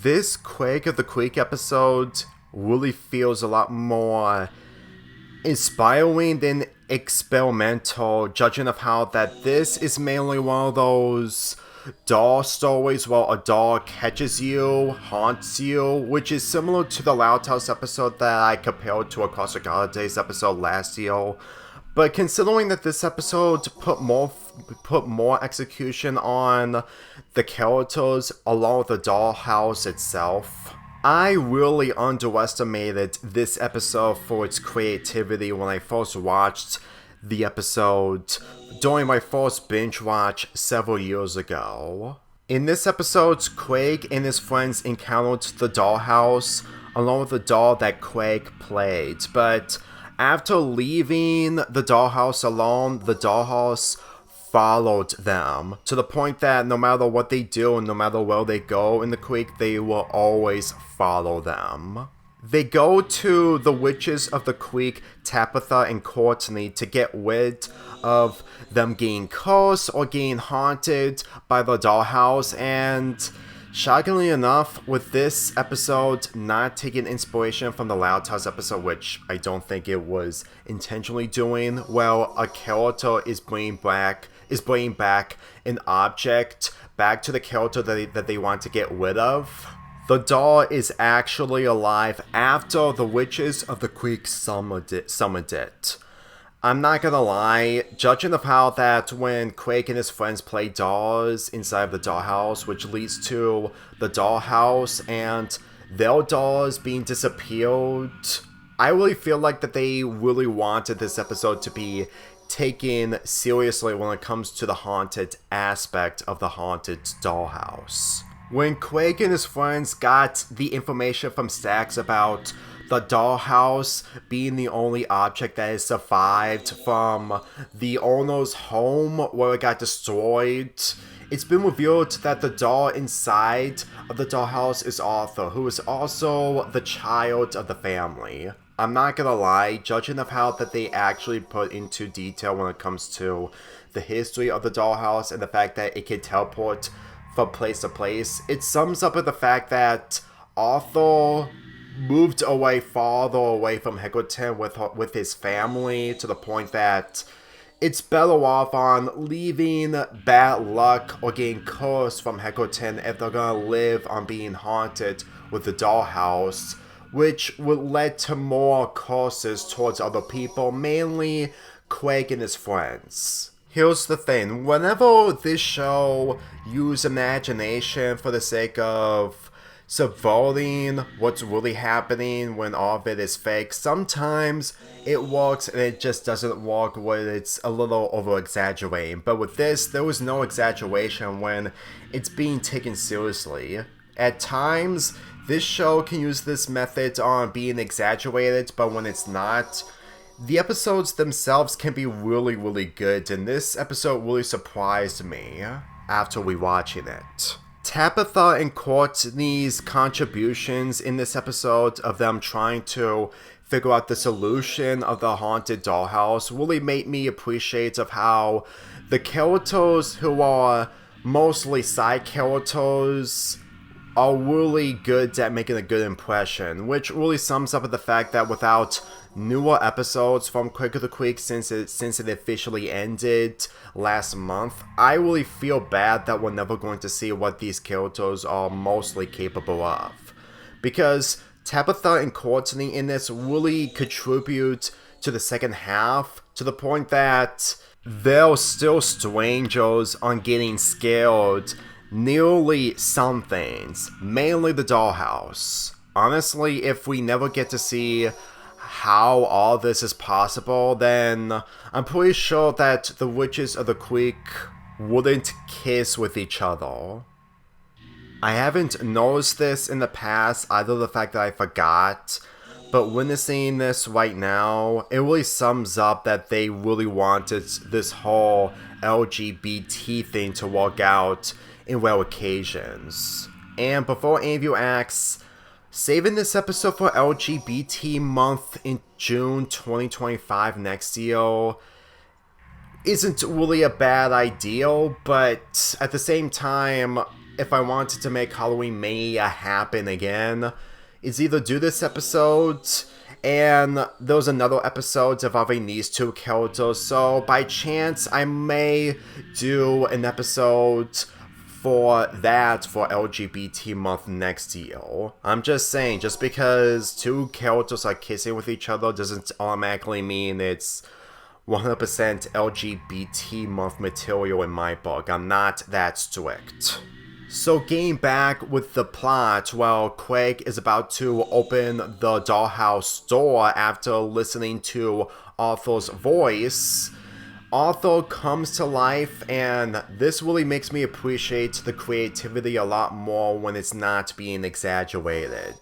This Quake of the Quake episode really feels a lot more inspiring than experimental, judging of how that this is mainly one of those doll stories where a doll catches you, haunts you, which is similar to the Loud House episode that I compared to Across the Holidays episode last year. But considering that this episode put more execution on the characters along with the dollhouse itself, I really underestimated this episode for its creativity when I first watched the episode during my first binge watch several years ago. In this episode, Craig and his friends encountered the dollhouse along with the doll that Craig played, but after leaving the dollhouse alone, the dollhouse followed them to the point that no matter what they do and no matter where they go in the creek, they will always follow them. They go to the witches of the creek, Tabitha and Courtney, to get rid of them getting cursed or getting haunted by the dollhouse, and shockingly enough, with this episode not taking inspiration from the Loud House episode, which I don't think it was intentionally doing, well, a character is bringing back an object back to the character that they want to get rid of. The doll is actually alive after the witches of the creek summoned it. I'm not gonna lie, judging of how that when Craig and his friends play dolls inside of the dollhouse, which leads to the dollhouse and their dolls being disappeared, I really feel like that they really wanted this episode to be taken seriously when it comes to the haunted aspect of the haunted dollhouse. When Craig and his friends got the information from Stax about the dollhouse being the only object that has survived from the owner's home where it got destroyed, it's been revealed that the doll inside of the dollhouse is Arthur, who is also the child of the family. I'm not gonna lie, judging of how that they actually put into detail when it comes to the history of the dollhouse and the fact that it can teleport from place to place, it sums up with the fact that Arthur moved farther away from Hickerton with his family to the point that it's better off on leaving bad luck or getting cursed from Hickerton if they're gonna live on being haunted with the dollhouse, which would lead to more curses towards other people, mainly Craig and his friends. Here's the thing, whenever this show uses imagination for the sake of subverting what's really happening when all of it is fake, sometimes it works and it just doesn't work when it's a little over-exaggerating. But with this, there was no exaggeration when it's being taken seriously. At times, this show can use this method on being exaggerated, but when it's not, the episodes themselves can be really, really good, and this episode really surprised me after rewatching it. Tabitha and Courtney's contributions in this episode of them trying to figure out the solution of the haunted dollhouse really made me appreciate of how the characters who are mostly side characters are really good at making a good impression, which really sums up with the fact that without newer episodes from Quake of the Quake since it officially ended last month, I really feel bad that we're never going to see what these characters are mostly capable of. Because Tabitha and Courtney in this really contribute to the second half to the point that they're still strangers on getting scared nearly some things, mainly the dollhouse. Honestly, if we never get to see how all this is possible, then I'm pretty sure that the witches of the creek wouldn't kiss with each other. I haven't noticed this in the past, either the fact that I forgot, but witnessing this right now, it really sums up that they really wanted this whole LGBT thing to work out in rare occasions. And before any of you asks, saving this episode for LGBT month in June 2025 next year isn't really a bad idea, but at the same time, if I wanted to make Halloween Mania happen again, is either do this episode, and there's another episode involving these two characters, so by chance I may do an episode for that for LGBT month next year. I'm just saying, just because two characters are kissing with each other doesn't automatically mean it's 100% LGBT month material in my book. I'm not that strict. So getting back with the plot, while Craig is about to open the Dollhouse door after listening to Arthur's voice, Arthur comes to life, and this really makes me appreciate the creativity a lot more when it's not being exaggerated.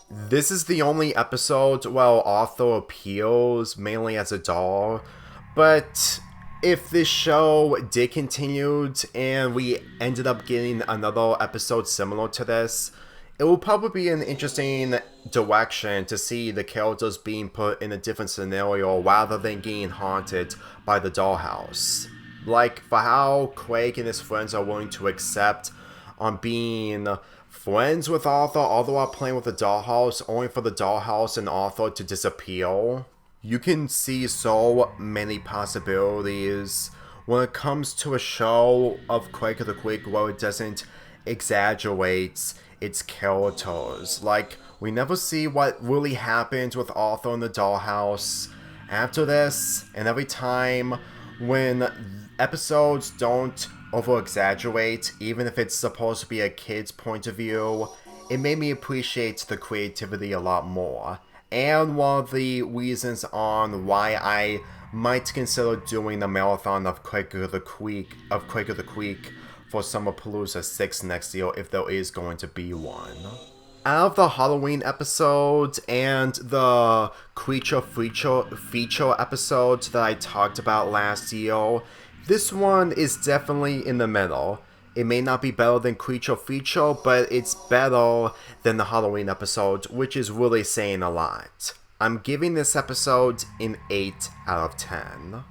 This is the only episode where Arthur appears mainly as a doll, but if this show did continue and we ended up getting another episode similar to this, it will probably be an interesting direction to see the characters being put in a different scenario rather than getting haunted by the dollhouse. Like, for how Craig and his friends are willing to accept on being friends with Arthur, although are playing with the dollhouse, only for the dollhouse and Arthur to disappear. You can see so many possibilities when it comes to a show of Quake of the Quake where it doesn't exaggerate its characters. Like, we never see what really happens with Arthur in the dollhouse after this, and every time when episodes don't over-exaggerate, even if it's supposed to be a kid's point of view, it made me appreciate the creativity a lot more. And one of the reasons on why I might consider doing the marathon of Quake of the Quake for Summerpalooza 6 next year if there is going to be one. Out of the Halloween episode and the creature feature episode that I talked about last year, this one is definitely in the middle. It may not be better than Creature Feature, but it's better than the Halloween episode, which is really saying a lot. I'm giving this episode an 8 out of 10.